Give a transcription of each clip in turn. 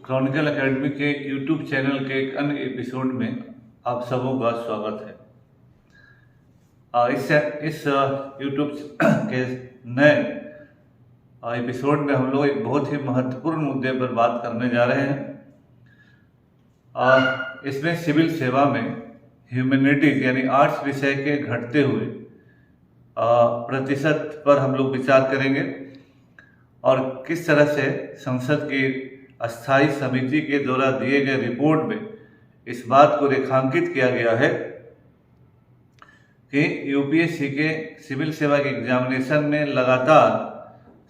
Chronicle academy के YouTube channel के एक अन्य एपिसोड में आप सबों का स्वागत है। इस यूट्यूब के नए एपिसोड में हम लोग एक बहुत ही महत्वपूर्ण मुद्दे पर बात करने जा रहे हैं। इसमें सिविल सेवा में ह्यूमैनिटीज यानी आर्ट्स विषय के घटते हुए प्रतिशत पर हम लोग विचार करेंगे और किस तरह से संसद की अस्थायी समिति के द्वारा दिए गए रिपोर्ट में इस बात को रेखांकित किया गया है कि यूपीएससी के सिविल सेवा के एग्जामिनेशन में लगातार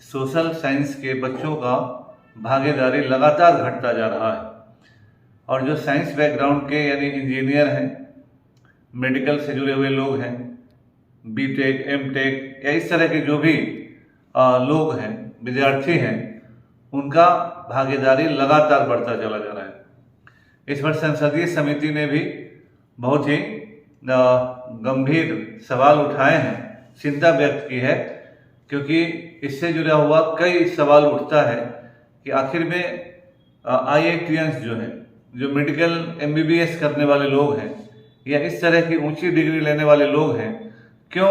सोशल साइंस के बच्चों का भागीदारी लगातार घटता जा रहा है। और जो साइंस बैकग्राउंड के यानी इंजीनियर हैं, मेडिकल से जुड़े हुए लोग हैं, बीटेक, एमटेक या इस तरह के जो भी लोग हैं, विद्यार्थी हैं, उनका भागीदारी लगातार बढ़ता चला जा रहा है। इस पर संसदीय समिति ने भी बहुत ही गंभीर सवाल उठाए हैं, चिंता व्यक्त की है, क्योंकि इससे जुड़ा हुआ कई सवाल उठता है कि आखिर में IITians जो हैं, जो मेडिकल MBBS करने वाले लोग हैं या इस तरह की ऊंची डिग्री लेने वाले लोग हैं, क्यों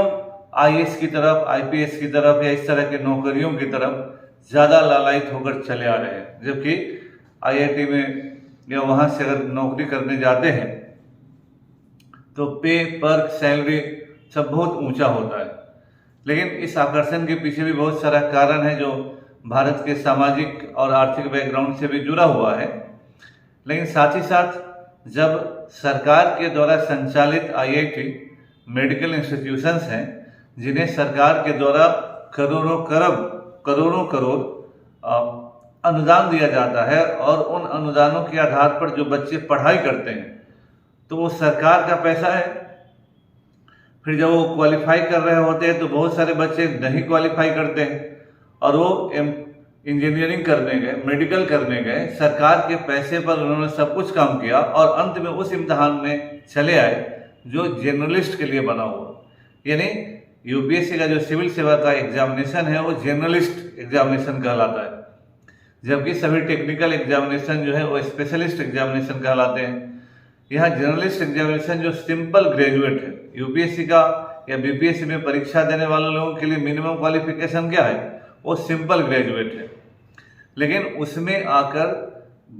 IAS की तरफ, IPS की तरफ या इस तरह के नौकरियों की तरफ ज़्यादा लालायित होकर चले आ रहे हैं, जबकि IIT में या वहाँ से अगर नौकरी करने जाते हैं तो पे पर सैलरी सब बहुत ऊंचा होता है। लेकिन इस आकर्षण के पीछे भी बहुत सारा कारण है जो भारत के सामाजिक और आर्थिक बैकग्राउंड से भी जुड़ा हुआ है। लेकिन साथ ही साथ जब सरकार के द्वारा संचालित IIT मेडिकल इंस्टीट्यूशंस हैं, जिन्हें सरकार के द्वारा करोड़ों करोड़ अनुदान दिया जाता है और उन अनुदानों के आधार पर जो बच्चे पढ़ाई करते हैं तो वो सरकार का पैसा है। फिर जब वो क्वालिफाई कर रहे होते हैं तो बहुत सारे बच्चे नहीं क्वालिफाई करते हैं और वो इंजीनियरिंग करने गए, मेडिकल करने गए, सरकार के पैसे पर उन्होंने सब कुछ काम किया और अंत में उस इम्तिहान में चले आए जो जर्नलिस्ट के लिए बना हुआ। यानी यूपीएससी का जो सिविल सेवा का एग्जामिनेशन है वो जर्नलिस्ट एग्जामिनेशन कहलाता है, जबकि सभी टेक्निकल एग्जामिनेशन जो है वो स्पेशलिस्ट एग्जामिनेशन कहलाते हैं। यहाँ जर्नलिस्ट एग्जामिनेशन जो सिंपल ग्रेजुएट है, यूपीएससी का या बीपीएससी में परीक्षा देने वाले लोगों के लिए मिनिमम क्वालिफिकेशन क्या है, वो सिंपल ग्रेजुएट है। लेकिन उसमें आकर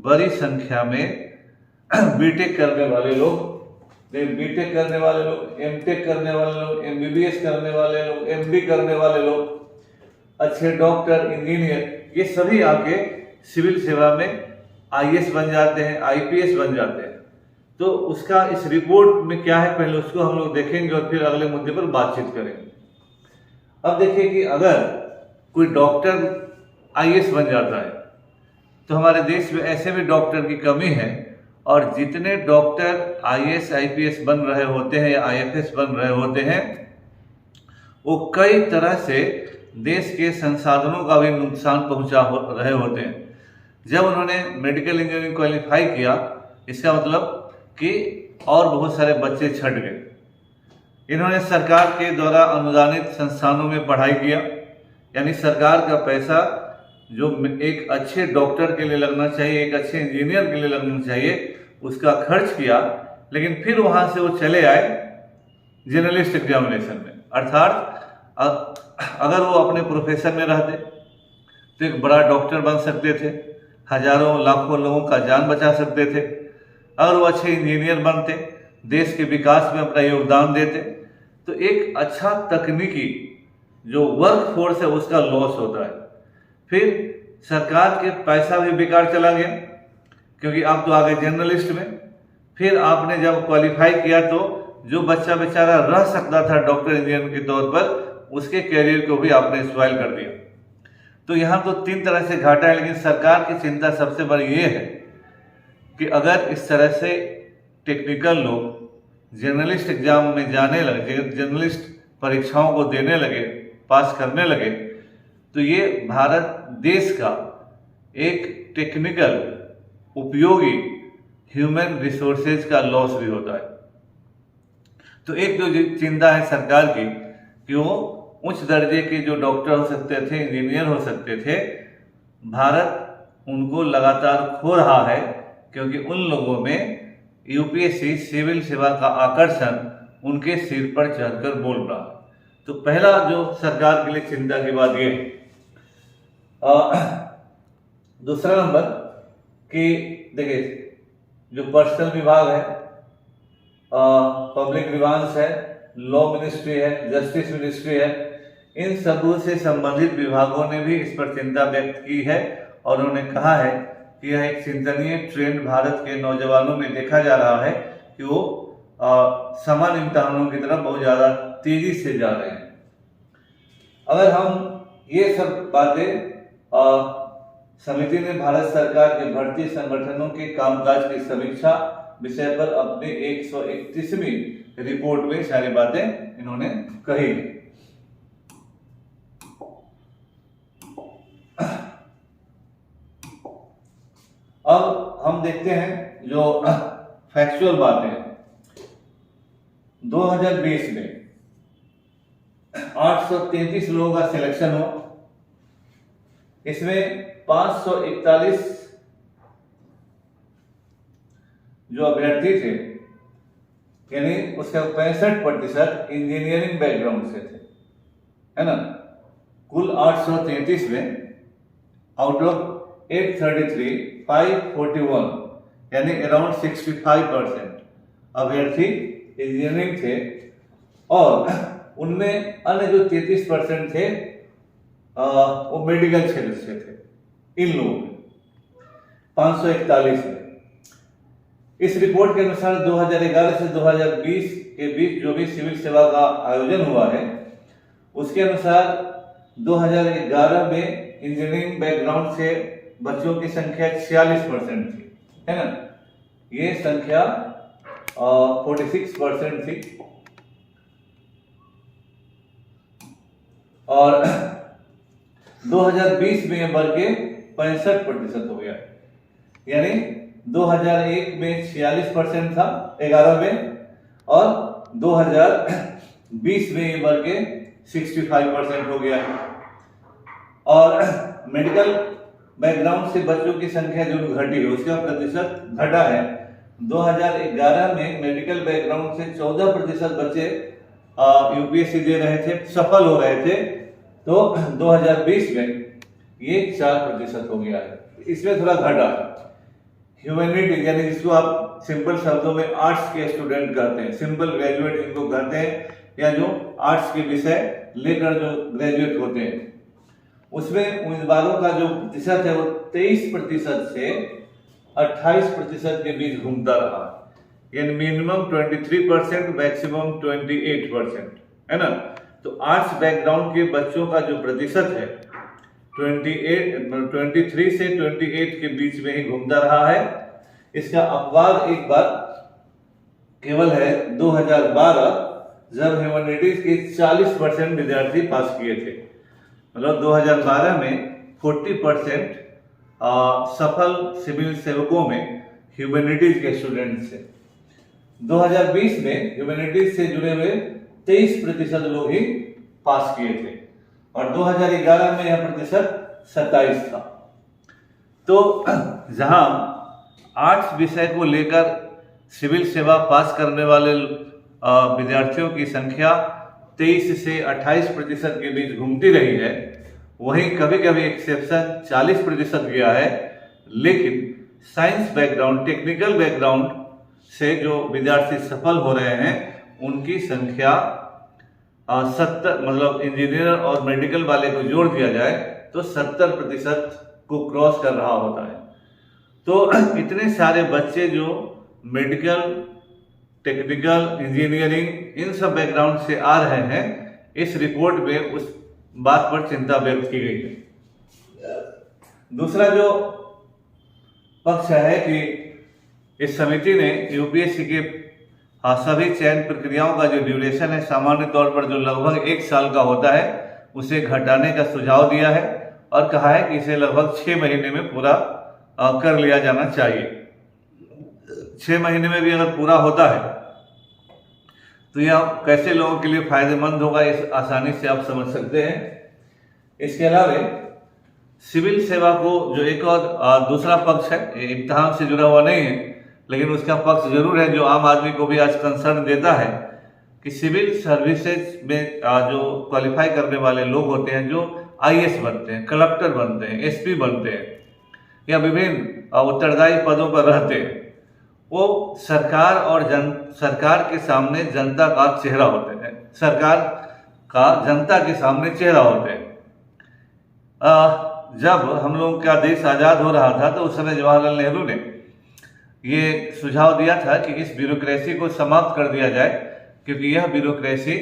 बड़ी संख्या में बीटेक करने वाले लोग, बीटेक करने वाले लोग, एमटेक करने वाले लोग, MBBS करने वाले लोग, MD करने वाले लोग, अच्छे डॉक्टर, इंजीनियर, ये सभी आके सिविल सेवा में IAS बन जाते हैं, IPS बन जाते हैं। तो उसका इस रिपोर्ट में क्या है, पहले उसको हम लोग देखेंगे और फिर अगले मुद्दे पर बातचीत करेंगे। अब देखिए कि अगर कोई डॉक्टर IAS बन जाता है तो हमारे देश में ऐसे भी डॉक्टर की कमी है और जितने डॉक्टर IAS, IPS बन रहे होते हैं या IFS बन रहे होते हैं, वो कई तरह से देश के संसाधनों का भी नुकसान पहुंचा रहे होते हैं। जब उन्होंने मेडिकल इंजीनियरिंग क्वालिफाई किया, इसका मतलब कि और बहुत सारे बच्चे छट गए। इन्होंने सरकार के द्वारा अनुदानित संस्थानों में पढ़ाई किया, यानी सरकार का पैसा जो एक अच्छे डॉक्टर के लिए लगना चाहिए, एक अच्छे इंजीनियर के लिए लगना चाहिए, उसका खर्च किया। लेकिन फिर वहां से वो चले आए जर्नलिस्ट एग्जामिनेशन में। अर्थात अगर वो अपने प्रोफेशन में रहते तो एक बड़ा डॉक्टर बन सकते थे, हजारों लाखों लोगों का जान बचा सकते थे। अगर वो अच्छे इंजीनियर बनते, देश के विकास में अपना योगदान देते, तो एक अच्छा तकनीकी जो वर्क फोर्स है उसका लॉस होता है। फिर सरकार के पैसा भी बेकार चला गया, क्योंकि आप तो आ गए जर्नलिस्ट में। फिर आपने जब क्वालिफाई किया तो जो बच्चा बेचारा रह सकता था डॉक्टर इंजीनियर के तौर पर, उसके कैरियर को भी आपने स्पॉइल कर दिया। तो यहाँ तो 3 तरह से घाटा है। लेकिन सरकार की चिंता सबसे बड़ी ये है कि अगर इस तरह से टेक्निकल लोग जर्नलिस्ट एग्जाम में जाने लगे, जर्नलिस्ट परीक्षाओं को देने लगे, पास करने लगे, तो ये भारत देश का एक टेक्निकल उपयोगी ह्यूमन रिसोर्सेज का लॉस भी होता है। तो एक जो चिंता है सरकार की कि वो उच्च दर्जे के जो डॉक्टर हो सकते थे, इंजीनियर हो सकते थे, भारत उनको लगातार खो रहा है, क्योंकि उन लोगों में यूपीएससी सिविल सेवा का आकर्षण उनके सिर पर चढ़कर बोल रहा है। तो पहला जो सरकार के लिए चिंता की बात यह है। दूसरा नंबर कि देखिए, जो पर्सनल विभाग है, पब्लिक ग्रीवांस है, लॉ मिनिस्ट्री है, जस्टिस मिनिस्ट्री है, इन सबों से संबंधित विभागों ने भी इस पर चिंता व्यक्त की है और उन्होंने कहा है कि यह एक चिंतनीय ट्रेंड भारत के नौजवानों में देखा जा रहा है कि वो समान इम्तिहानों की तरफ बहुत ज़्यादा तेजी से जा रहे हैं। अगर हम ये सब बातें समिति ने भारत सरकार के भर्ती संगठनों के कामकाज की समीक्षा विषय पर अपनी 131वीं रिपोर्ट में सारी बातें इन्होंने कही। अब हम देखते हैं जो फैक्चुअल बातें हैं। 2020 में 833 लोगों का सिलेक्शन हुआ। इसमें 541 जो अभ्यर्थी थे, यानी उसका 65% इंजीनियरिंग बैकग्राउंड से थे, है ना। कुल 833 में आउट ऑफ 833 541 यानी अराउंड 65% अभ्यर्थी इंजीनियरिंग थे, और उनमें अन्य जो 33% थे वो मेडिकल क्षेत्र से थे। इन लोगों में 541 में। इस रिपोर्ट के अनुसार 2011 से 2020 के बीच जो भी सिविल सेवा का आयोजन हुआ है, उसके अनुसार 2011 में इंजीनियरिंग बैकग्राउंड से बच्चों की संख्या 46% थी, है ना। ये संख्या 46% थी, और 2020 में यह बढ़ के 65% हो गया। यानी 2001 में 46% था 11 में, और 2020 में ये बढ़ के 65% हो गया। और मेडिकल बैकग्राउंड से बच्चों की संख्या जो घटी है, उसका प्रतिशत घटा है। 2011 में मेडिकल बैकग्राउंड से 14% बच्चे यूपीएससी दे रहे थे, सफल हो रहे थे, तो 2020 में ये 4% हो गया है। इसमें थोड़ा घटा। ह्यूमैनिटी यानी जिसको आप सिंपल शब्दों में आर्ट्स के स्टूडेंट कहते हैं, सिंपल ग्रेजुएट जिनको कहते हैं, या जो आर्ट्स के विषय लेकर जो ग्रेजुएट होते हैं, उसमें उम्मीदवारों का जो प्रतिशत है वो 23% से 28% के बीच घूमता रहा। यानी मिनिमम 23%, मैक्सिमम 28%, है ना। तो आर्ट्स बैकग्राउंड के बच्चों का जो प्रतिशत है 23 से 28 के बीच में ही घूमता रहा है। इसका अपवाद एक बार केवल है 2012, जब ह्यूमैनिटीज के 40% विद्यार्थी पास किए थे। मतलब 2012 में 40% सफल सिविल सेवकों में ह्यूमैनिटीज के स्टूडेंट्स थे। 2020 में ह्यूमैनिटीज से जुड़े हुए 23% लोग ही पास किए थे, और 2011 में यह प्रतिशत 27 था। तो जहां आर्ट्स विषय को लेकर सिविल सेवा पास करने वाले विद्यार्थियों की संख्या 23 से 28% के बीच घूमती रही है, वहीं कभी कभी एक्सेप्शन 40% गया है। लेकिन साइंस बैकग्राउंड, टेक्निकल बैकग्राउंड से जो विद्यार्थी सफल हो रहे हैं, उनकी संख्या 70, मतलब इंजीनियर और मेडिकल वाले को जोड़ दिया जाए तो 70% को क्रॉस कर रहा होता है। तो इतने सारे बच्चे जो मेडिकल, टेक्निकल, इंजीनियरिंग, इन सब बैकग्राउंड से आ रहे हैं, इस रिपोर्ट में उस बात पर चिंता व्यक्त की गई है। दूसरा जो पक्ष है कि इस समिति ने यूपीएससी के सभी चयन प्रक्रियाओं का जो ड्यूरेशन है, सामान्य तौर पर जो लगभग 1 साल का होता है, उसे घटाने का सुझाव दिया है और कहा है कि इसे लगभग 6 महीने में पूरा कर लिया जाना चाहिए। 6 महीने में भी अगर पूरा होता है तो यह कैसे लोगों के लिए फायदेमंद होगा, इस आसानी से आप समझ सकते हैं। इसके अलावा सिविल सेवा को जो एक और दूसरा पक्ष है, ये इम्तिहान से जुड़ा हुआ नहीं है, लेकिन उसका पक्ष जरूर है जो आम आदमी को भी आज कंसर्न देता है कि सिविल सर्विसेज में जो क्वालिफाई करने वाले लोग होते हैं, जो आईएएस बनते हैं, कलेक्टर बनते हैं, एसपी बनते हैं या विभिन्न उत्तरदायी पदों पर रहते हैं, वो सरकार के सामने जनता का चेहरा होते हैं, सरकार का जनता के सामने चेहरा होते हैं। जब हम लोग का देश आज़ाद हो रहा था तो उस समय जवाहरलाल नेहरू ने ये सुझाव दिया था कि इस ब्यूरोक्रेसी को समाप्त कर दिया जाए, क्योंकि यह ब्यूरोक्रेसी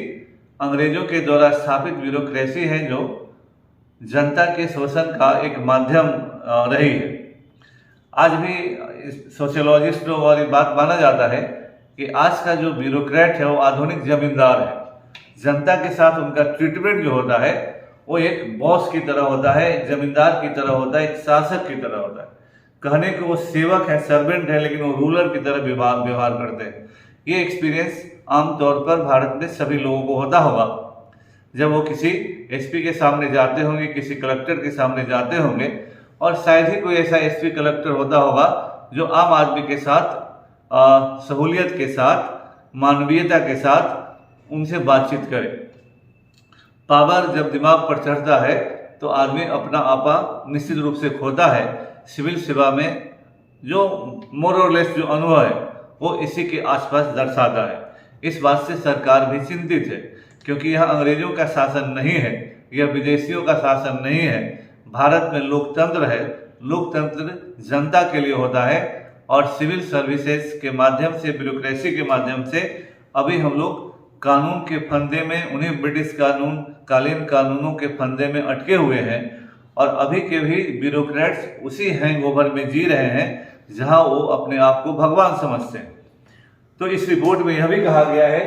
अंग्रेजों के द्वारा स्थापित ब्यूरोक्रेसी है जो जनता के शोषण का एक माध्यम रही है। आज भी सोशियोलॉजिस्टों और ये बात माना जाता है कि आज का जो ब्यूरोक्रेट है वो आधुनिक जमींदार है। जनता के साथ उनका ट्रीटमेंट जो होता है वो एक बॉस की तरह होता है, एक जमींदार की तरह होता है, एक शासक की तरह होता है। कहने को वो सेवक है, सर्वेंट है, लेकिन वो रूलर की तरह व्यवहार करते हैं। ये एक्सपीरियंस आमतौर पर भारत में सभी लोगों को होता होगा। जब वो किसी एसपी के सामने जाते होंगे, किसी कलेक्टर के सामने जाते होंगे, और शायद ही कोई ऐसा एसपी कलेक्टर होता होगा जो आम आदमी के साथ सहूलियत के साथ, मानवीयता के साथ उनसे बातचीत करे। पावर जब दिमाग पर चढ़ता है तो आदमी अपना आपा निश्चित रूप से खोता है। सिविल सेवा में जो मोर और लेस जो अनुभव है वो इसी के आसपास दर्शाता है। इस बात से सरकार भी चिंतित है, क्योंकि यह अंग्रेजों का शासन नहीं है, यह विदेशियों का शासन नहीं है। भारत में लोकतंत्र है, लोकतंत्र जनता के लिए होता है, और सिविल सर्विसेज के माध्यम से, ब्यूरोक्रेसी के माध्यम से अभी हम लोग कानून के फंदे में, उन्हें ब्रिटिश कालीन कानूनों के फंदे में अटके हुए हैं, और अभी के भी ब्यूरोक्रेट्स उसी हैंगओवर में जी रहे हैं जहां वो अपने आप को भगवान समझते हैं। तो इस रिपोर्ट में यह भी कहा गया है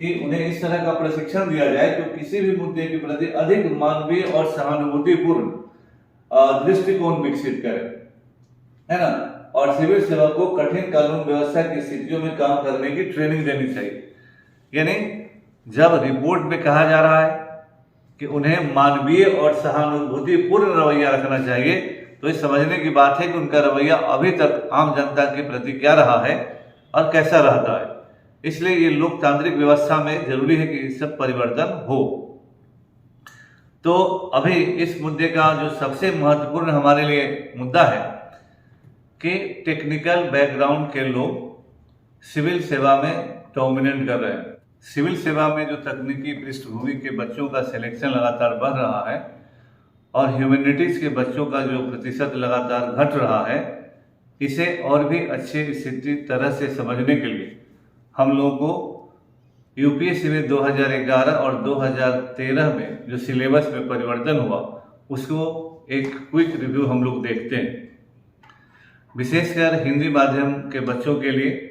कि उन्हें इस तरह का प्रशिक्षण दिया जाए जो किसी भी मुद्दे के प्रति अधिक मानवीय और सहानुभूतिपूर्ण दृष्टिकोण विकसित करे, है ना। और सिविल सेवा को कठिन कानून व्यवस्था की स्थितियों में काम करने की ट्रेनिंग देनी चाहिए। यानी जब रिपोर्ट में कहा जा रहा है कि उन्हें मानवीय और सहानुभूतिपूर्ण रवैया रखना चाहिए, तो ये समझने की बात है कि उनका रवैया अभी तक आम जनता के प्रति क्या रहा है और कैसा रहता है। इसलिए ये लोकतांत्रिक व्यवस्था में जरूरी है कि सब परिवर्तन हो। तो अभी इस मुद्दे का जो सबसे महत्वपूर्ण हमारे लिए मुद्दा है कि टेक्निकल बैकग्राउंड के लोग सिविल सेवा में डोमिनेट कर रहे हैं। सिविल सेवा में जो तकनीकी पृष्ठभूमि के बच्चों का सिलेक्शन लगातार बढ़ रहा है और ह्यूमैनिटीज के बच्चों का जो प्रतिशत लगातार घट रहा है, इसे और भी अच्छे स्थिति तरह से समझने के लिए हम लोगों को यूपीएससी में 2011 और 2013 में जो सिलेबस में परिवर्तन हुआ उसको एक क्विक रिव्यू हम लोग देखते हैं। विशेषकर हिंदी माध्यम के बच्चों के लिए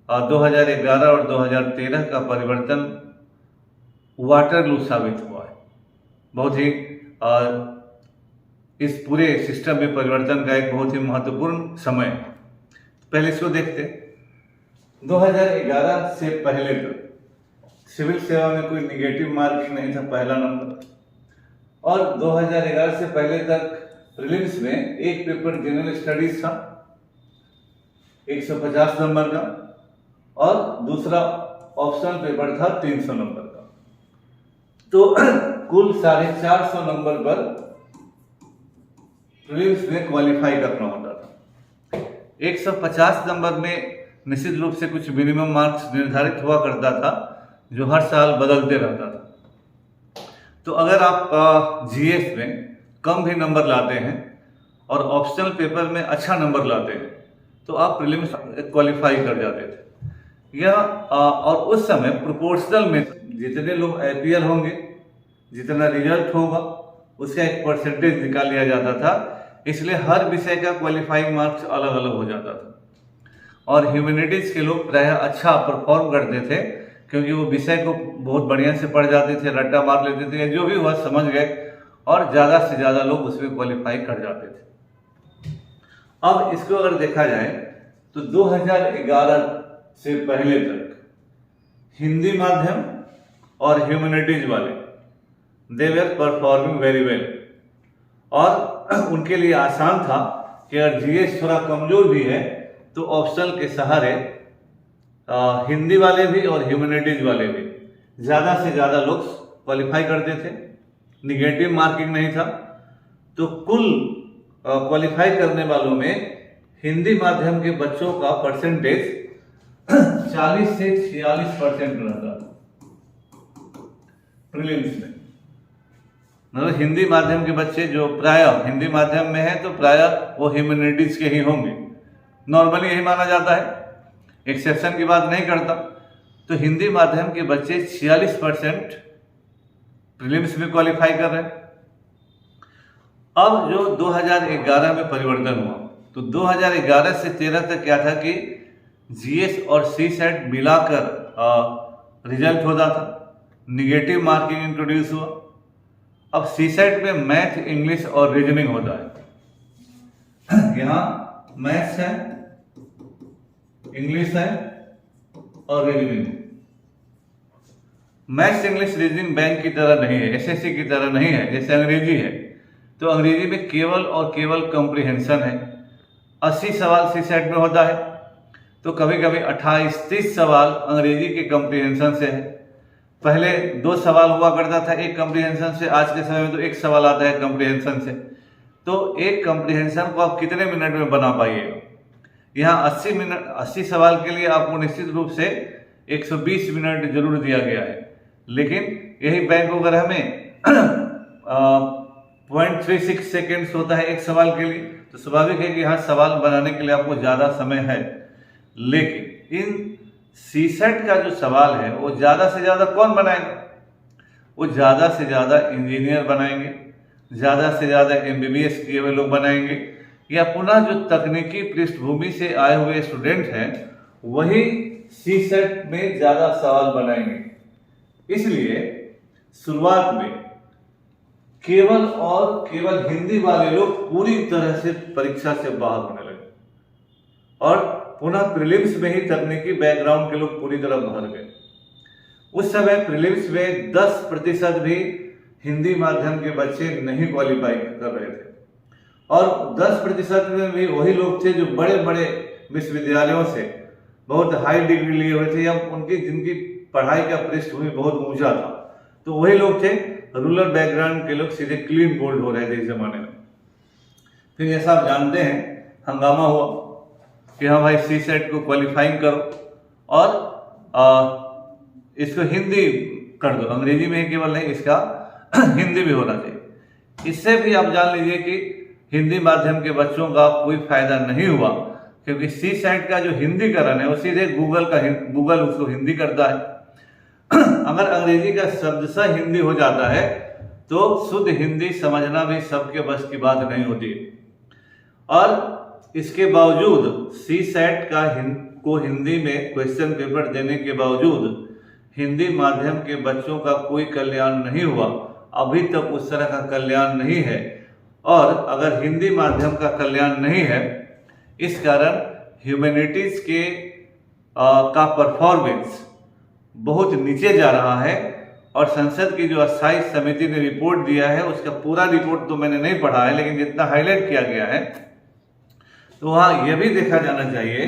2011 और 2013 का परिवर्तन वाटरलू साबित हुआ है। बहुत ही इस पूरे सिस्टम में परिवर्तन का एक बहुत ही महत्वपूर्ण समय है। पहले इसको देखते हैं। 2011 से पहले तक सिविल सेवा में कोई निगेटिव मार्किंग नहीं था, पहला नंबर। और 2011 से पहले तक प्रीलिम्स में एक पेपर जनरल स्टडीज था 150 नंबर का, और दूसरा ऑप्शनल पेपर था 300 नंबर का। तो कुल 450 नंबर पर प्रीलिम्स में क्वालिफाई करना होता था। 150 नंबर में निश्चित रूप से कुछ मिनिमम मार्क्स निर्धारित हुआ करता था जो हर साल बदलते रहता था। तो अगर आप जीएस में कम भी नंबर लाते हैं और ऑप्शनल पेपर में अच्छा नंबर लाते हैं तो आप प्रीलिम्स क्वालिफाई कर जाते थे। यह और उस समय प्रोपोर्शनल में जितने लोग आईपीएल होंगे, जितना रिजल्ट होगा उसका एक परसेंटेज निकाल लिया जाता था। इसलिए हर विषय का क्वालिफाइंग मार्क्स अलग अलग हो जाता था, और ह्यूमैनिटीज के लोग प्रायः अच्छा परफॉर्म करते थे क्योंकि वो विषय को बहुत बढ़िया से पढ़ जाते थे, रट्टा मार लेते थे, जो भी हुआ समझ गए, और ज़्यादा से ज़्यादा लोग उसमें क्वालिफाई कर जाते थे। अब इसको अगर देखा जाए तो 2011 से पहले तक हिंदी माध्यम और ह्यूमैनिटीज वाले दे वर परफॉर्मिंग वेरी वेल, और उनके लिए आसान था कि अगर जीएस थोड़ा कमजोर भी है तो ऑप्शनल के सहारे हिंदी वाले भी और ह्यूमैनिटीज वाले भी ज़्यादा से ज़्यादा लोग क्वालिफाई करते थे, निगेटिव मार्किंग नहीं था। तो कुल क्वालिफाई करने वालों में हिंदी माध्यम के बच्चों का परसेंटेज 40 से 46% रहता था प्रीलिम्स में। मतलब हिंदी माध्यम के बच्चे जो प्राय हिंदी माध्यम में है तो प्राय वो ह्यूमैनिटीज के ही होंगे, नॉर्मली यही माना जाता है, एक्सेप्शन की बात नहीं करता। तो हिंदी माध्यम के बच्चे 46% प्रीलिम्स में क्वालिफाई कर रहे हैं। अब जो 2011 में परिवर्तन हुआ तो 2011 से 13 तक क्या था कि जीएस और सी सेट मिलाकर रिजल्ट होता था, निगेटिव मार्किंग इंट्रोड्यूस हुआ। अब सी सेट में मैथ, इंग्लिश और रीजनिंग होता है। यहाँ मैथ्स है, इंग्लिश है और reasoning. Maths, English, reasoning bank की तरह नहीं है, एसएससी की तरह नहीं है जैसे अंग्रेजी है। तो अंग्रेजी में केवल और केवल कॉम्प्रिहेंशन है। 80 सवाल सी सेट में होता है, तो कभी कभी 28-30 सवाल अंग्रेजी के कॉम्प्रिहेंशन से है। पहले 2 सवाल हुआ करता था एक कॉम्प्रिहेंशन से, आज के समय में तो 1 सवाल आता है कॉम्प्रिहेंशन से। तो एक कॉम्प्रिहेंशन को आप कितने मिनट में बना पाइएगा? यहाँ 80 सवाल के लिए आपको निश्चित रूप से 120 मिनट जरूर दिया गया है, लेकिन यही बैंक वगैरह में 0.36 सेकेंड्स होता है एक सवाल के लिए। तो स्वाभाविक है कि यहाँ सवाल बनाने के लिए आपको ज़्यादा समय है। लेकिन इन सी सेट का जो सवाल है वो ज़्यादा से ज़्यादा कौन बनाएगा? वो ज़्यादा से ज़्यादा इंजीनियर बनाएंगे, ज़्यादा से ज़्यादा MBBS किए हुए लोग बनाएंगे, या पुनः जो तकनीकी पृष्ठभूमि से आए हुए स्टूडेंट हैं वही सी सेट में ज़्यादा सवाल बनाएंगे। इसलिए शुरुआत में केवल और केवल हिंदी वाले लोग पूरी तरह से परीक्षा से बाहर होने लगे और पुनः प्रीलिम्स में ही तकनीकी बैकग्राउंड के लोग पूरी तरह भर गए। उस समय प्रीलिम्स में 10% भी हिंदी माध्यम के बच्चे नहीं क्वालिफाई कर रहे थे, और 10% में भी वही लोग थे जो बड़े बड़े विश्वविद्यालयों से बहुत हाई डिग्री लिए हुए थे या उनकी जिनकी पढ़ाई का पृष्ठभूमि बहुत ऊंचा था। तो वही लोग थे, रूरल बैकग्राउंड के लोग सीधे क्लीन बोल्ड हो रहे थे इस जमाने में। फिर जैसा आप जानते हैं हंगामा हुआ कि हाँ भाई सी सेट को क्वालिफाइंग करो और इसको हिंदी कर दो, अंग्रेजी में ही केवल नहीं, इसका हिंदी भी होना चाहिए। इससे भी आप जान लीजिए कि हिंदी माध्यम के बच्चों का कोई फायदा नहीं हुआ, क्योंकि सी सेट का जो हिंदीकरण है वो सीधे गूगल उसको हिंदी करता है। अगर अंग्रेजी का शब्दशः हिंदी हो जाता है तो शुद्ध हिंदी समझना भी सबके बस की बात नहीं होती। और इसके बावजूद सी सेट को हिंदी में क्वेश्चन पेपर देने के बावजूद हिंदी माध्यम के बच्चों का कोई कल्याण नहीं हुआ, अभी तक उस तरह का कल्याण नहीं है। और अगर हिंदी माध्यम का कल्याण नहीं है, इस कारण ह्यूमैनिटीज के का परफॉर्मेंस बहुत नीचे जा रहा है। और संसद की जो अस्थायी समिति ने रिपोर्ट दिया है उसका पूरा रिपोर्ट तो मैंने नहीं पढ़ा है, लेकिन जितना हाईलाइट किया गया है तो वहाँ यह भी देखा जाना चाहिए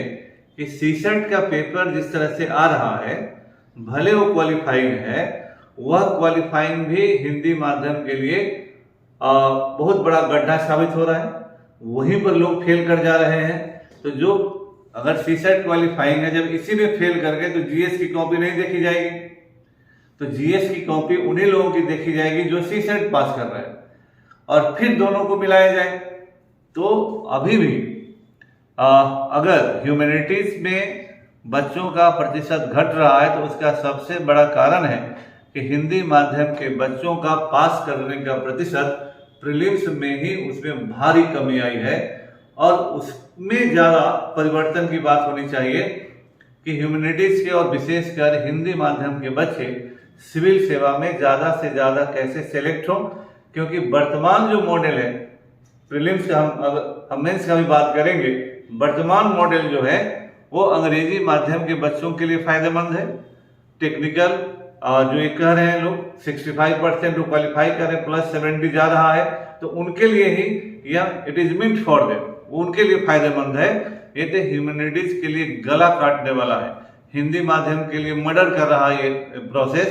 कि सीसेट का पेपर जिस तरह से आ रहा है, भले वो क्वालिफाइंग है, वह क्वालिफाइंग भी हिंदी माध्यम के लिए बहुत बड़ा गड्ढा साबित हो रहा है। वहीं पर लोग फेल कर जा रहे हैं। तो जो अगर सीसेट क्वालिफाइंग है, जब इसी में फेल कर गए तो जीएस की कॉपी नहीं देखी जाएगी, तो जीएस की कॉपी उन्हीं लोगों की देखी जाएगी जो सीसेट पास कर रहे हैं, और फिर दोनों को मिलाया जाए। तो अभी भी अगर ह्यूमैनिटीज में बच्चों का प्रतिशत घट रहा है तो उसका सबसे बड़ा कारण है कि हिंदी माध्यम के बच्चों का पास करने का प्रतिशत प्रीलिम्स में ही उसमें भारी कमी आई है। और उसमें ज़्यादा परिवर्तन की बात होनी चाहिए कि ह्यूमैनिटीज के और विशेषकर हिंदी माध्यम के बच्चे सिविल सेवा में ज़्यादा से ज़्यादा कैसे सेलेक्ट हों, क्योंकि वर्तमान जो मॉडल है प्रीलिम्स का, हम मेंस का भी बात करेंगे, वर्तमान मॉडल जो है वो अंग्रेजी माध्यम के बच्चों के लिए फायदेमंद है। टेक्निकल जो ये कह रहे हैं लोग 65% जो क्वालिफाई कर रहे हैं +70 जा रहा है, तो उनके लिए ही यह it is meant for them, उनके लिए फायदेमंद है। ये तो ह्यूमैनिटीज के लिए गला काटने वाला है, हिंदी माध्यम के लिए मर्डर कर रहा है ये प्रोसेस।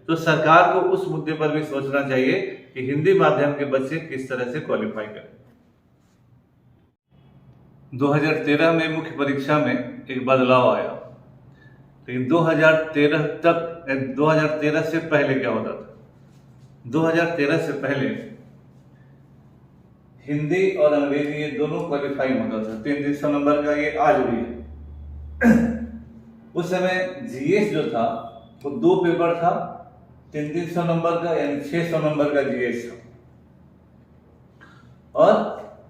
तो सरकार को उस मुद्दे पर भी सोचना चाहिए कि हिंदी माध्यम के बच्चे किस तरह से क्वालिफाई करें। 2013 में मुख्य परीक्षा में एक बदलाव आया, लेकिन 2013 से पहले क्या होता था? 2013 से पहले हिंदी और अंग्रेजी ये दोनों क्वालिफाई होता था। 300 नंबर का ये आज भी है। उस समय जीएस जो था वो 2 पेपर था, 300 नंबर का, यानी 600 नंबर का जीएस था, और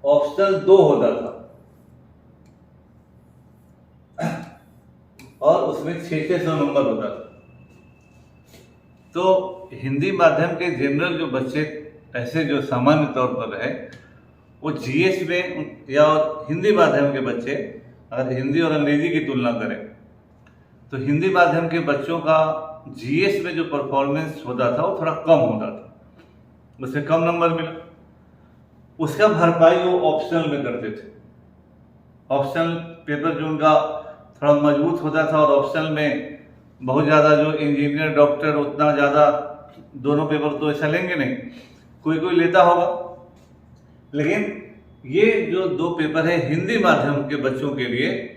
ऑप्शनल 2 होता था, और उसमें 600 नंबर होता था। तो हिंदी माध्यम के जनरल जो बच्चे ऐसे जो सामान्य तौर पर है, वो जीएस में या हिंदी माध्यम के बच्चे अगर हिंदी और अंग्रेजी की तुलना करें तो हिंदी माध्यम के बच्चों का जीएस में जो परफॉर्मेंस होता था वो थोड़ा कम होता था, उसमें कम नंबर मिला। उसका भरपाई वो ऑप्शनल में करते थे। ऑप्शनल पेपर जो उनका थोड़ा मजबूत होता था, और ऑप्शनल में बहुत ज़्यादा जो इंजीनियर डॉक्टर उतना ज़्यादा दोनों पेपर तो ऐसा लेंगे नहीं, कोई कोई लेता होगा। लेकिन ये जो 2 पेपर है हिंदी माध्यम के बच्चों के लिए,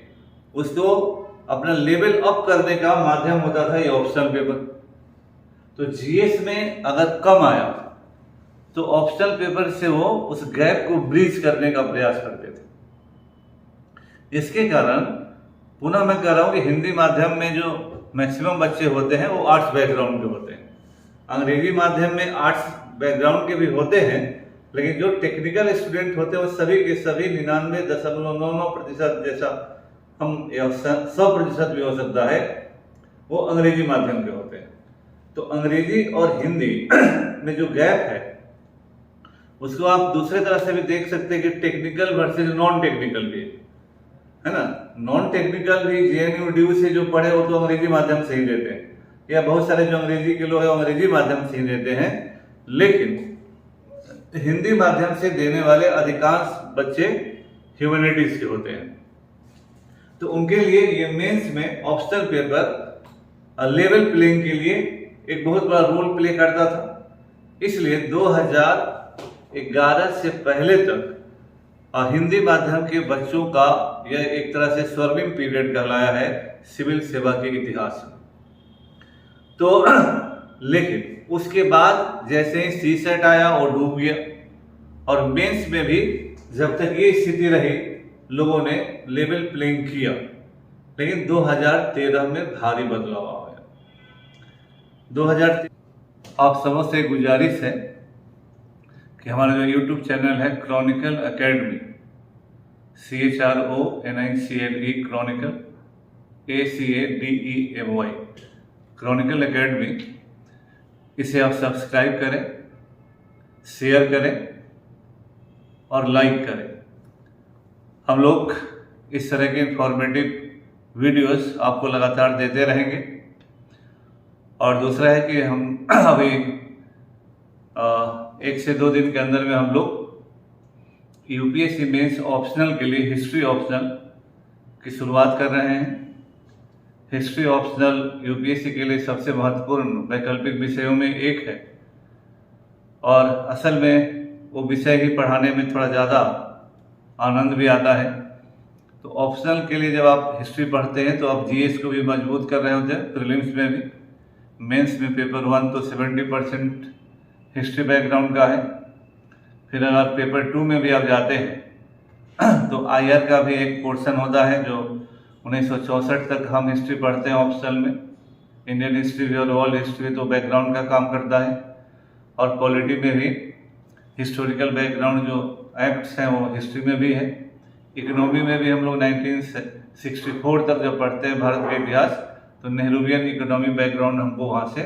उसको अपना लेवल अप करने का माध्यम होता था ये ऑप्शनल पेपर। तो जीएस में अगर कम आया तो ऑप्शनल पेपर से वो उस गैप को ब्रीच करने का प्रयास करते थे। इसके कारण पुनः मैं कह रहा हूं कि हिंदी माध्यम में जो मैक्सिमम बच्चे होते हैं वो आर्ट्स बैकग्राउंड के होते हैं। अंग्रेजी माध्यम में आर्ट्स बैकग्राउंड के भी होते हैं, लेकिन जो टेक्निकल स्टूडेंट होते हैं वो सभी के सभी 99.99% जैसा हम 100% भी हो सकता है, वो अंग्रेजी माध्यम के होते हैं। तो अंग्रेजी और हिंदी में जो गैप है उसको आप दूसरे तरह से भी देख सकते हैं कि टेक्निकल वर्सेज नॉन टेक्निकल भी है ना। नॉन टेक्निकल भी जेएनयू ड्यू से जो पढ़े वो तो अंग्रेजी माध्यम से ही देते हैं, या बहुत सारे जो अंग्रेजी के लोग हैं अंग्रेजी माध्यम से ही देते हैं। लेकिन हिंदी माध्यम से देने वाले अधिकांश बच्चे ह्यूमैनिटीज के होते हैं। तो उनके लिए ये मेंस में ऑप्शनल पेपर लेवल प्लेइंग के लिए एक बहुत बड़ा रोल प्ले करता था। इसलिए 2011 से पहले तक हिंदी माध्यम के बच्चों का यह एक तरह से स्वर्णिम पीरियड कहलाया है सिविल सेवा के इतिहास में। तो लेकिन उसके बाद जैसे ही सीसेट आया और डूब गया, और मेंस में भी जब तक ये स्थिति रही लोगों ने लेवल प्लेइंग किया। लेकिन 2013 में भारी बदलाव आया। 2013 आप सबों से गुजारिश है कि हमारा जो यूट्यूब चैनल है Chronicle academy, CHRONICLE Chronicle ACADEMY Chronicle academy, इसे आप सब्सक्राइब करें, शेयर करें और लाइक करें। हम लोग इस तरह के इंफॉर्मेटिव वीडियोस आपको लगातार देते रहेंगे। और दूसरा है कि हम अभी 1 से 2 दिन के अंदर में हम लोग यूपीएससी मेंस ऑप्शनल के लिए हिस्ट्री ऑप्शनल की शुरुआत कर रहे हैं। हिस्ट्री ऑप्शनल यूपीएससी के लिए सबसे महत्वपूर्ण वैकल्पिक विषयों में एक है, और असल में वो विषय ही पढ़ाने में थोड़ा ज़्यादा आनंद भी आता है। तो ऑप्शनल के लिए जब आप हिस्ट्री पढ़ते हैं तो आप जीएस को भी मजबूत कर रहे होते हैं, प्रीलिम्स में भी। मेंस में पेपर 1 तो 70% हिस्ट्री बैकग्राउंड का है। फिर अगर पेपर 2 में भी आप जाते हैं तो आईआर का भी एक पोर्शन होता है जो 1964 तक हम हिस्ट्री पढ़ते हैं ऑप्शनल में। इंडियन हिस्ट्री और वर्ल्ड हिस्ट्री तो बैकग्राउंड का काम करता है, और पॉलिटी में भी हिस्टोरिकल बैकग्राउंड जो एक्ट्स हैं वो हिस्ट्री में भी है। इकोनॉमी में भी हम लोग 1964 तक जब पढ़ते हैं भारत का इतिहास, तो नेहरूवियन इकोनॉमी बैकग्राउंड हमको वहाँ से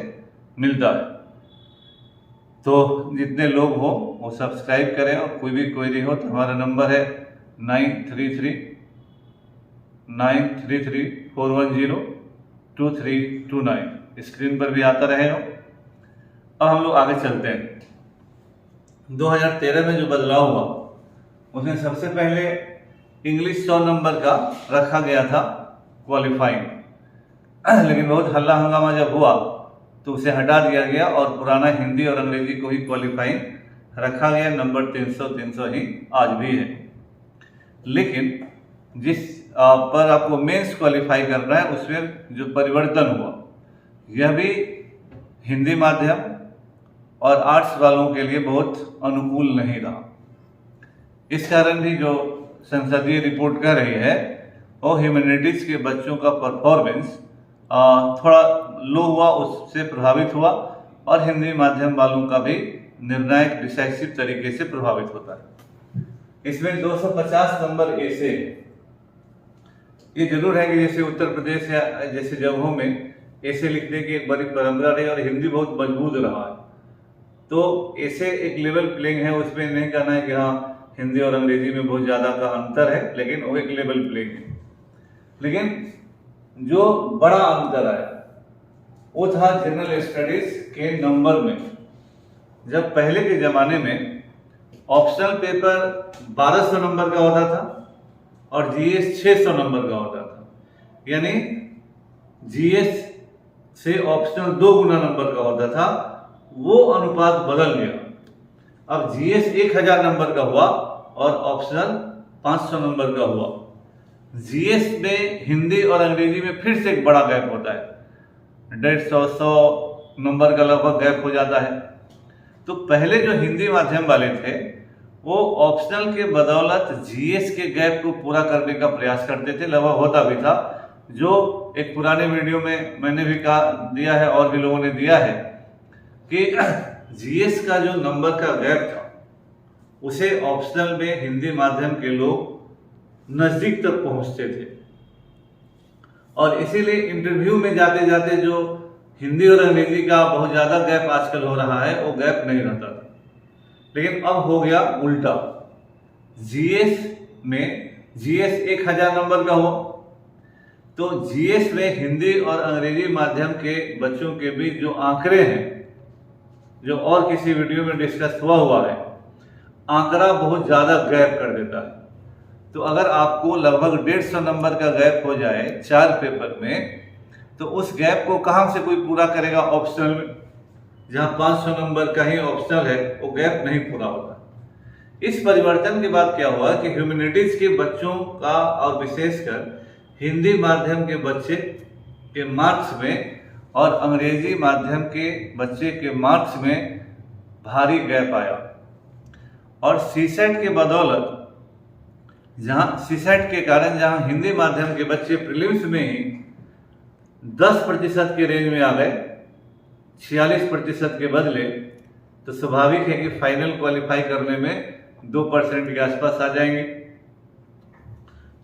मिलता है। तो जितने लोग हो वो सब्सक्राइब करें, और कोई भी क्वेरी हो तो हमारा नंबर है 9334102329, स्क्रीन पर भी आता रहेगा। अब हम लोग आगे चलते हैं। 2013 में जो बदलाव हुआ उसमें सबसे पहले इंग्लिश 100 नंबर का रखा गया था क्वालिफाइंग, लेकिन बहुत हल्ला हंगामा जब हुआ तो उसे हटा दिया गया और पुराना हिंदी और अंग्रेजी को ही क्वालिफाइंग रखा गया। नंबर 300 ही आज भी है। लेकिन जिस पर आपको मेंस क्वालिफाई करना है उसमें जो परिवर्तन हुआ यह भी हिंदी माध्यम और आर्ट्स वालों के लिए बहुत अनुकूल नहीं रहा। इस कारण भी जो संसदीय रिपोर्ट कह रही है वो ह्यूमैनिटीज के बच्चों का परफॉर्मेंस थोड़ा लो हुआ, उससे प्रभावित हुआ और हिंदी माध्यम वालों का भी निर्णायक डिसाइसिव तरीके से प्रभावित होता है। इसमें 250 नंबर ऐसे, ये जरूर है कि जैसे उत्तर प्रदेश या जैसे जगहों में ऐसे लिखने की एक बड़ी परंपरा रही और हिंदी बहुत मजबूत रहा है, तो ऐसे एक लेवल प्लेइंग है। उसमें नहीं कहना है कि हाँ हिंदी और अंग्रेजी में बहुत ज़्यादा का अंतर है, लेकिन वो एक लेवल प्लेइंग है। लेकिन जो बड़ा अंतर आया वो था जनरल स्टडीज के नंबर में। जब पहले के ज़माने में ऑप्शनल पेपर 1200 नंबर का होता था और जीएस 600 नंबर का होता था, यानी जीएस से ऑप्शनल 2 गुना नंबर का होता था, वो अनुपात बदल गया। अब जीएस 1000 नंबर का हुआ और ऑप्शनल 500 नंबर का हुआ। जीएस में हिंदी और अंग्रेजी में फिर से एक बड़ा गैप होता है, 150 नंबर का लगभग गैप हो जाता है। तो पहले जो हिंदी माध्यम वाले थे वो ऑप्शनल के बदौलत जीएस के गैप को पूरा करने का प्रयास करते थे, लगभग होता भी था। जो एक पुराने वीडियो में मैंने भी कहा दिया है और भी लोगों ने दिया है कि जीएस का जो नंबर का गैप था उसे ऑप्शनल में हिंदी माध्यम के लोग नजदीक तक पहुंचते थे और इसीलिए इंटरव्यू में जाते जाते जो हिंदी और अंग्रेजी का बहुत ज़्यादा गैप आजकल हो रहा है वो गैप नहीं रहता था। लेकिन अब हो गया उल्टा, जीएस में जीएस 1000 नंबर का हो तो जीएस में हिंदी और अंग्रेजी माध्यम के बच्चों के बीच जो आंकड़े हैं, जो और किसी वीडियो में डिस्कस हुआ है, आंकड़ा बहुत ज़्यादा गैप कर देता है। तो अगर आपको लगभग 150 नंबर का गैप हो जाए 4 पेपर में, तो उस गैप को कहाँ से कोई पूरा करेगा? ऑप्शनल में, जहाँ 500 नंबर का ही ऑप्शनल है, वो गैप नहीं पूरा होता। इस परिवर्तन के बाद क्या हुआ कि ह्यूमैनिटीज के बच्चों का और विशेषकर हिंदी माध्यम के बच्चे के मार्क्स में और अंग्रेजी माध्यम के बच्चे के मार्क्स में भारी गैप आया। और सीसेट के बदौलत, जहाँ सीसेट के कारण जहाँ हिंदी माध्यम के बच्चे प्रीलिम्स में ही 10% के रेंज में आ गए 46% के बदले, तो स्वाभाविक है कि फाइनल क्वालिफाई करने में 2% के आसपास आ जाएंगे।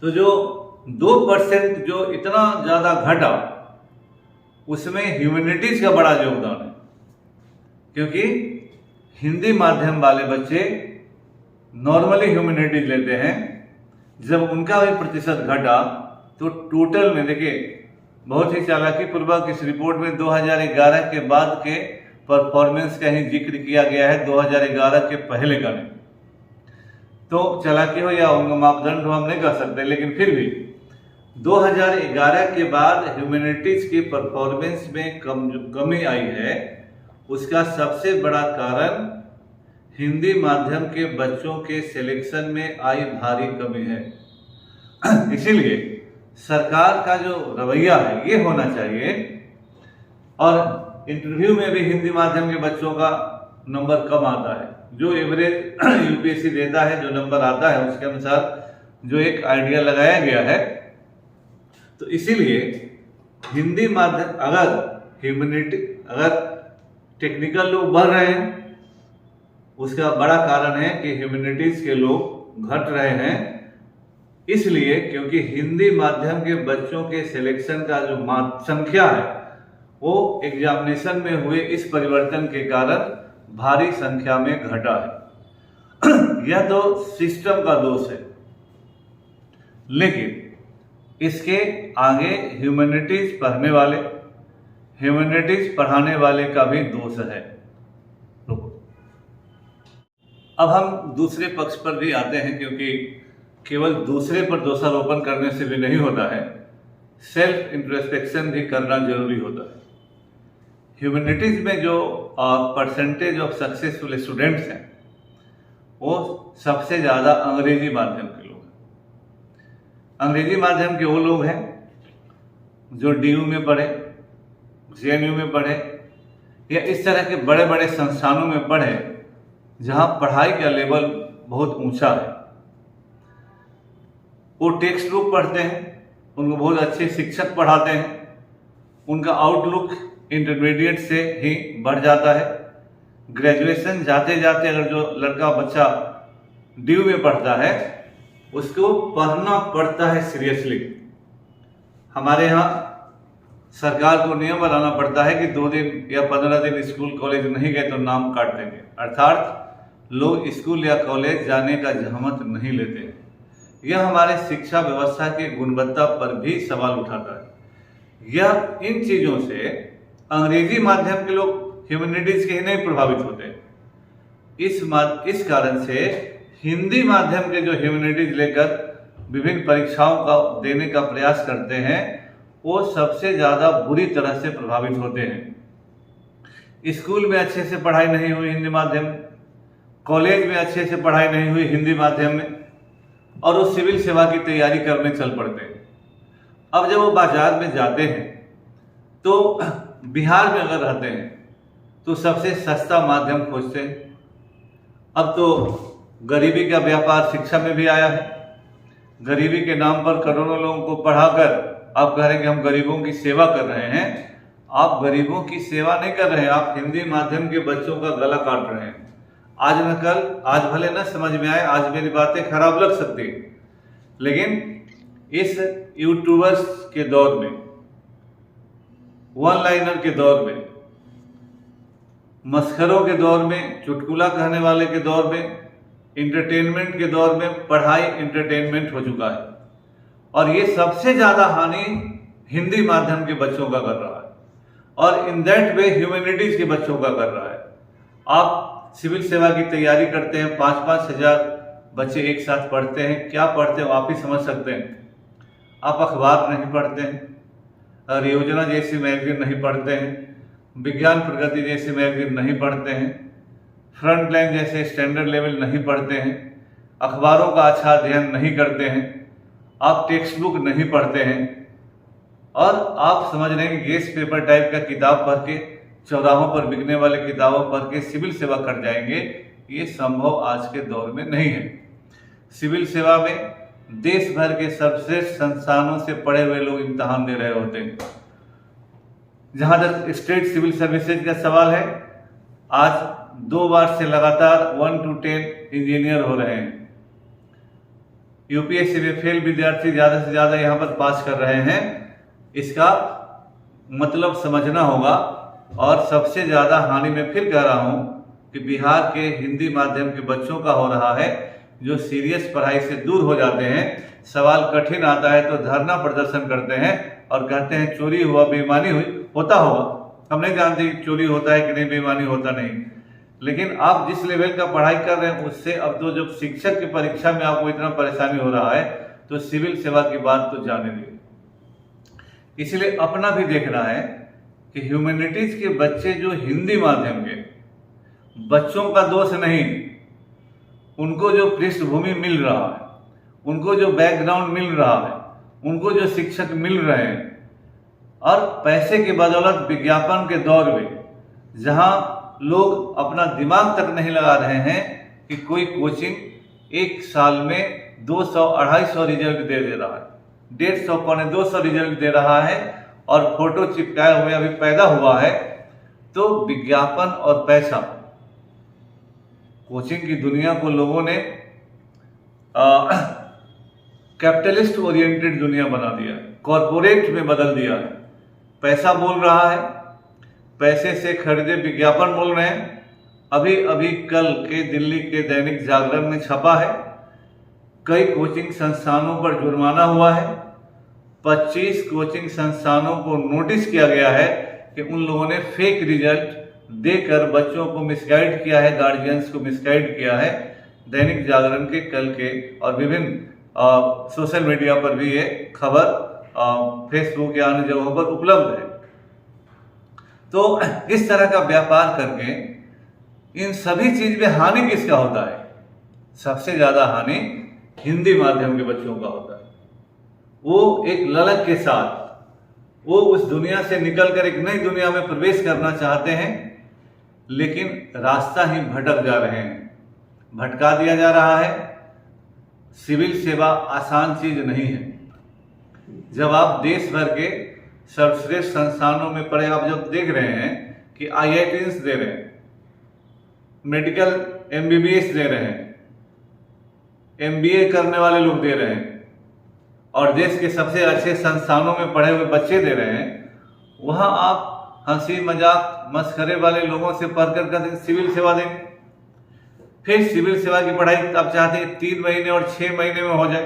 तो जो 2% जो इतना ज़्यादा घटा उसमें ह्यूमैनिटीज का बड़ा योगदान है, क्योंकि हिंदी माध्यम वाले बच्चे नॉर्मली ह्यूमैनिटीज लेते हैं। जब उनका भी प्रतिशत घटा तो टोटल में देखिए बहुत ही चालाकी पूर्वक इस रिपोर्ट में 2011 के बाद के परफॉर्मेंस का ही जिक्र किया गया है, 2011 के पहले का नहीं। तो चालाकी हो या उनका मापदंड हो हम नहीं कह सकते, लेकिन फिर भी 2011 के बाद ह्यूमैनिटीज की परफॉर्मेंस में कमी आई है। उसका सबसे बड़ा कारण हिंदी माध्यम के बच्चों के सिलेक्शन में आई भारी कमी है। इसीलिए सरकार का जो रवैया है ये होना चाहिए, और इंटरव्यू में भी हिंदी माध्यम के बच्चों का नंबर कम आता है। जो एवरेज यूपीएससी देता है, जो नंबर आता है उसके अनुसार जो एक आइडिया लगाया गया है। तो इसीलिए हिंदी माध्यम अगर टेक्निकल लोग बढ़ रहे हैं, उसका बड़ा कारण है कि ह्यूमैनिटीज के लोग घट रहे हैं। इसलिए क्योंकि हिंदी माध्यम के बच्चों के सिलेक्शन का जो संख्या है वो एग्जामिनेशन में हुए इस परिवर्तन के कारण भारी संख्या में घटा है। यह तो सिस्टम का दोष है, लेकिन इसके आगे ह्यूमैनिटीज पढ़ने वाले, ह्यूमैनिटीज पढ़ाने वाले का भी दोष है। अब हम दूसरे पक्ष पर भी आते हैं, क्योंकि केवल दूसरे पर दोषारोपण करने से भी नहीं होता है, सेल्फ इंट्रोस्पेक्शन भी करना जरूरी होता है। ह्यूमैनिटीज में जो परसेंटेज ऑफ सक्सेसफुल स्टूडेंट्स हैं वो सबसे ज़्यादा अंग्रेजी माध्यम के लोग हैं। अंग्रेजी माध्यम के वो लोग हैं जो DU में पढ़े, JNU में पढ़े या इस तरह के बड़े बड़े संस्थानों में पढ़े जहाँ पढ़ाई का लेवल बहुत ऊंचा है। वो टेक्स्ट बुक पढ़ते हैं, उनको बहुत अच्छे शिक्षक पढ़ाते हैं, उनका आउटलुक इंटरमीडिएट से ही बढ़ जाता है। ग्रेजुएशन जाते जाते अगर जो लड़का बच्चा DU में पढ़ता है उसको पढ़ना पड़ता है सीरियसली। हमारे यहाँ सरकार को नियम बनाना पड़ता है कि 2 दिन या 15 दिन स्कूल कॉलेज नहीं गए तो नाम काट देंगे, अर्थात लोग स्कूल या कॉलेज जाने का जहमत नहीं लेते। यह हमारे शिक्षा व्यवस्था की गुणवत्ता पर भी सवाल उठाता है। यह इन चीज़ों से अंग्रेजी माध्यम के लोग ह्यूमैनिटीज के ही नहीं प्रभावित होते। इस कारण से हिंदी माध्यम के जो ह्यूमैनिटीज लेकर विभिन्न परीक्षाओं का देने का प्रयास करते हैं वो सबसे ज़्यादा बुरी तरह से प्रभावित होते हैं। स्कूल में अच्छे से पढ़ाई नहीं हुई हिंदी माध्यम, कॉलेज में अच्छे से पढ़ाई नहीं हुई हिंदी माध्यम में, और वो सिविल सेवा की तैयारी करने चल पड़ते हैं। अब जब वो बाजार में जाते हैं तो बिहार में अगर रहते हैं तो सबसे सस्ता माध्यम खोजते हैं। अब तो गरीबी का व्यापार शिक्षा में भी आया है। गरीबी के नाम पर करोड़ों लोगों को पढ़ाकर आप कह रहे हैं कि हम गरीबों की सेवा कर रहे हैं। आप गरीबों की सेवा नहीं कर रहे हैं, आप हिंदी माध्यम के बच्चों का गला काट रहे हैं। आज न कल, आज भले न समझ में आए, आज मेरी बातें खराब लग सकती है, लेकिन इस यूट्यूबर्स के दौर में, वन लाइनर के दौर में, मस्खरों के दौर में, चुटकुला कहने वाले के दौर में, इंटरटेनमेंट के दौर में पढ़ाई इंटरटेनमेंट हो चुका है। और ये सबसे ज़्यादा हानि हिंदी माध्यम के बच्चों का कर रहा है, और इन दैट वे ह्यूमैनिटीज के बच्चों का कर रहा है। आप सिविल सेवा की तैयारी करते हैं, 5-5 हज़ार बच्चे एक साथ पढ़ते हैं। क्या पढ़ते हैं आप ही समझ सकते हैं। आप अखबार नहीं पढ़ते हैं, और योजना जैसी मैगजीन नहीं पढ़ते हैं, विज्ञान प्रगति जैसी मैगजीन नहीं पढ़ते हैं, फ्रंट लाइन जैसे स्टैंडर्ड लेवल नहीं पढ़ते हैं, अखबारों का अच्छा अध्ययन नहीं करते हैं, आप टेक्स्ट बुक नहीं पढ़ते हैं, और आप समझ रहे हैं कि गेस्ट पेपर टाइप का किताब पढ़ के, चौराहों पर बिकने वाले किताबों पढ़ के सिविल सेवा कर जाएंगे। ये संभव आज के दौर में नहीं है। सिविल सेवा में देश भर के सर्वश्रेष्ठ संस्थानों से पढ़े हुए लोग इम्तहान दे रहे होते हैं। जहां तक स्टेट सिविल सर्विसेज का सवाल है, आज 2 बार से लगातार 1 to 10 इंजीनियर हो रहे हैं। यूपीएससी में फेल विद्यार्थी ज़्यादा से ज़्यादा यहाँ पर पास कर रहे हैं। इसका मतलब समझना होगा। और सबसे ज़्यादा हानि में फिर कह रहा हूँ कि बिहार के हिंदी माध्यम के बच्चों का हो रहा है, जो सीरियस पढ़ाई से दूर हो जाते हैं। सवाल कठिन आता है तो धरना प्रदर्शन करते हैं और कहते हैं चोरी हुआ, बेईमानी हुई। होता होगा, हम नहीं जानते चोरी होता है कि नहीं, बेईमानी होता नहीं, लेकिन आप जिस लेवल का पढ़ाई कर रहे हैं उससे अब तो जब शिक्षक की परीक्षा में आपको इतना परेशानी हो रहा है तो सिविल सेवा की बात तो जाने दीजिए। इसलिए अपना भी देखना है कि ह्यूमैनिटीज के बच्चे जो हिंदी माध्यम के बच्चों का दोष नहीं, उनको जो पृष्ठभूमि मिल रहा है, उनको जो बैकग्राउंड मिल रहा है, उनको जो शिक्षक मिल रहे हैं, और पैसे के बदौलत विज्ञापन के दौर में जहां लोग अपना दिमाग तक नहीं लगा रहे हैं कि कोई कोचिंग 1 साल में 200-250 रिजल्ट दे रहा है, 150-200 रिजल्ट दे रहा है, और फोटो चिपकाए हुए अभी पैदा हुआ है, तो विज्ञापन और पैसा, कोचिंग की दुनिया को लोगों ने कैपिटलिस्ट ओरिएंटेड दुनिया बना दिया है, कॉरपोरेट में बदल दिया है। पैसा बोल रहा है, पैसे से खरीदे विज्ञापन बोल रहे हैं। अभी अभी कल के दिल्ली के दैनिक जागरण में छपा है, कई कोचिंग संस्थानों पर जुर्माना हुआ है। 25 कोचिंग संस्थानों को नोटिस किया गया है कि उन लोगों ने फेक रिजल्ट देकर बच्चों को मिसगाइड किया है, गार्जियंस को मिसगाइड किया है। दैनिक जागरण के, कल के और विभिन्न सोशल मीडिया पर भी ये खबर फेसबुक या अन्य जगहों पर उपलब्ध है। तो इस तरह का व्यापार करके इन सभी चीज में हानि किसका होता है? सबसे ज्यादा हानि हिंदी माध्यम के बच्चों का होता है। वो एक ललक के साथ वो उस दुनिया से निकलकर एक नई दुनिया में प्रवेश करना चाहते हैं, लेकिन रास्ता ही भटक जा रहे हैं, भटका दिया जा रहा है। सिविल सेवा आसान चीज नहीं है। जब आप देश भर के सर्वश्रेष्ठ संस्थानों में पढ़े, आप जब देख रहे हैं कि IITs दे रहे हैं, मेडिकल MBBS दे रहे हैं, MBA करने वाले लोग दे रहे हैं और देश के सबसे अच्छे संस्थानों में पढ़े हुए बच्चे दे रहे हैं, वहां आप हंसी मजाक मस्खरे वाले लोगों से पढ़कर कर सिविल सेवा देंगे। फिर सिविल सेवा की पढ़ाई आप चाहते हैं 3 महीने और 6 महीने में हो जाए।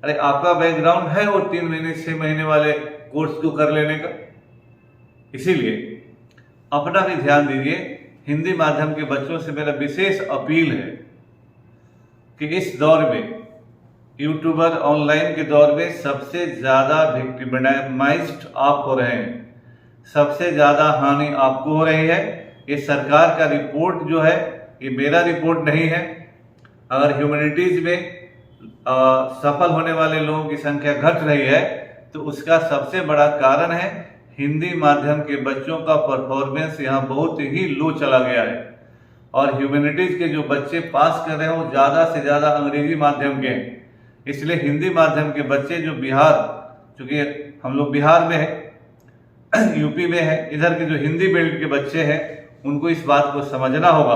अरे आपका बैकग्राउंड है और 3 महीने 6 महीने वाले कोर्स को कर लेने का। इसीलिए अपना भी ध्यान दीजिए। हिंदी माध्यम के बच्चों से मेरा विशेष अपील है कि इस दौर में, यूट्यूबर ऑनलाइन के दौर में सबसे ज्यादा विक्टिमाइज्ड आप हो रहे हैं, सबसे ज्यादा हानि आपको हो रही है। ये सरकार का रिपोर्ट जो है, ये मेरा रिपोर्ट नहीं है। अगर ह्यूमैनिटीज में सफल होने वाले लोगों की संख्या घट रही है तो उसका सबसे बड़ा कारण है हिंदी माध्यम के बच्चों का परफॉर्मेंस यहाँ बहुत ही लो चला गया है। और ह्यूमैनिटीज के जो बच्चे पास कर रहे हैं वो ज़्यादा से ज़्यादा अंग्रेजी माध्यम के हैं। इसलिए हिंदी माध्यम के बच्चे जो बिहार, चूँकि हम लोग बिहार में है, यूपी में है, इधर के जो हिंदी बेल्ट के बच्चे हैं उनको इस बात को समझना होगा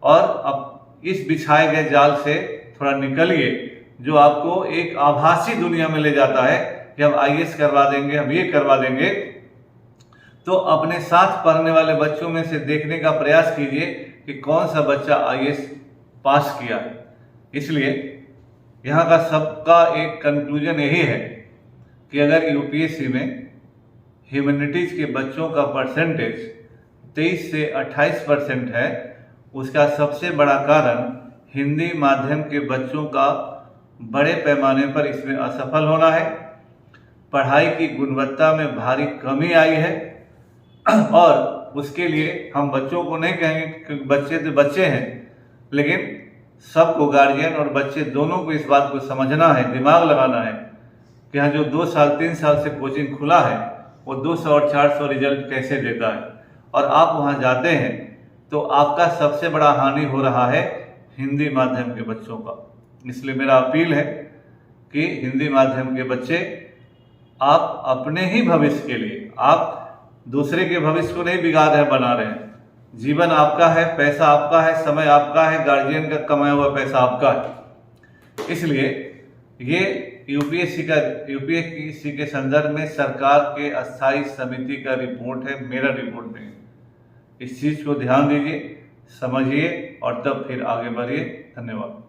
और अब इस बिछाए गए जाल से थोड़ा निकलिए, जो आपको एक आभासी दुनिया में ले जाता है कि हम IAS करवा देंगे, हम ये करवा देंगे। तो अपने साथ पढ़ने वाले बच्चों में से देखने का प्रयास कीजिए कि कौन सा बच्चा IAS पास किया है। इसलिए यहाँ का सबका एक कंक्लूजन यही है कि अगर UPSC में ह्यूमैनिटीज के बच्चों का परसेंटेज 23 से 28% है, उसका सबसे बड़ा कारण हिंदी माध्यम के बच्चों का बड़े पैमाने पर इसमें असफल होना है। पढ़ाई की गुणवत्ता में भारी कमी आई है और उसके लिए हम बच्चों को नहीं कहेंगे कि बच्चे तो बच्चे हैं, लेकिन सबको, गार्जियन और बच्चे दोनों को इस बात को समझना है, दिमाग लगाना है कि हाँ, जो 2 साल 3 साल से कोचिंग खुला है वो 200 और 400 रिजल्ट कैसे देता है, और आप वहाँ जाते हैं तो आपका सबसे बड़ा हानि हो रहा है हिंदी माध्यम के बच्चों का। इसलिए मेरा अपील है कि हिंदी माध्यम के बच्चे, आप अपने ही भविष्य के लिए, आप दूसरे के भविष्य को नहीं बिगाड़ रहे, बना रहे हैं। जीवन आपका है, पैसा आपका है, समय आपका है, गार्जियन का कमाया हुआ पैसा आपका है। इसलिए ये यूपीएससी के संदर्भ में सरकार के अस्थायी समिति का रिपोर्ट है, मेरा रिपोर्ट नहीं। इस चीज को ध्यान दीजिए, समझिए और तब फिर आगे बढ़िए। धन्यवाद।